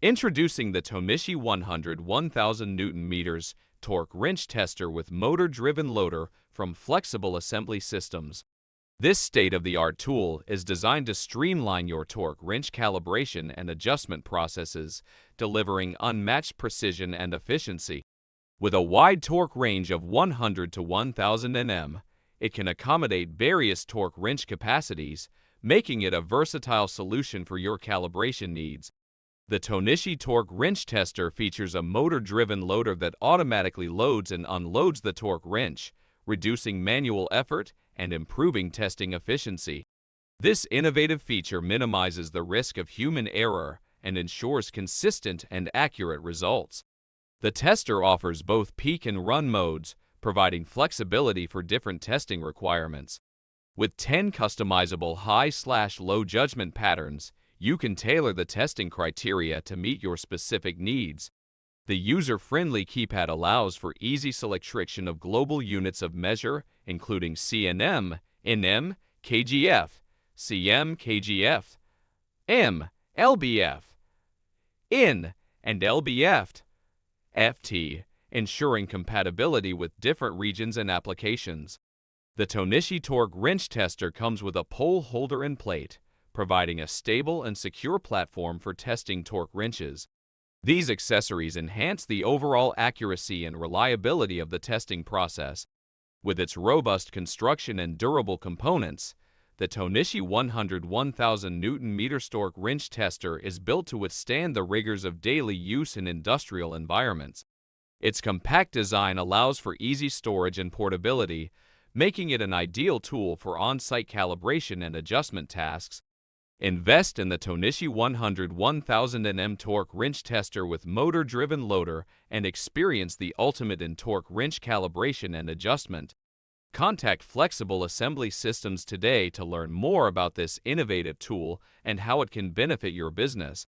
Introducing the Tohnichi 100 1000 Newton meters torque wrench tester with motor-driven loader from Flexible Assembly Systems. This state-of-the-art tool is designed to streamline your torque wrench calibration and adjustment processes, delivering unmatched precision and efficiency. With a wide torque range of 100 to 1000 Nm, it can accommodate various torque wrench capacities, making it a versatile solution for your calibration needs. The Tohnichi torque wrench tester features a motor-driven loader that automatically loads and unloads the torque wrench, reducing manual effort and improving testing efficiency. This innovative feature minimizes the risk of human error and ensures consistent and accurate results. The tester offers both peak and run modes, providing flexibility for different testing requirements. With 10 customizable high/low judgment patterns, you can tailor the testing criteria to meet your specific needs. The user-friendly keypad allows for easy selection of global units of measure, including cnm, nm, kgf, cm, kgf, m, lbf, in, and lbf, ft, ensuring compatibility with different regions and applications. The Tohnichi torque wrench tester comes with a pole holder and plate, providing a stable and secure platform for testing torque wrenches. These accessories enhance the overall accuracy and reliability of the testing process. With its robust construction and durable components, the Tohnichi 100 1000 Newton meters torque wrench tester is built to withstand the rigors of daily use in industrial environments. Its compact design allows for easy storage and portability, making it an ideal tool for on-site calibration and adjustment tasks. Invest in the Tohnichi 100 1000 Nm torque wrench tester with motor-driven loader and experience the ultimate in torque wrench calibration and adjustment. Contact Flexible Assembly Systems today to learn more about this innovative tool and how it can benefit your business.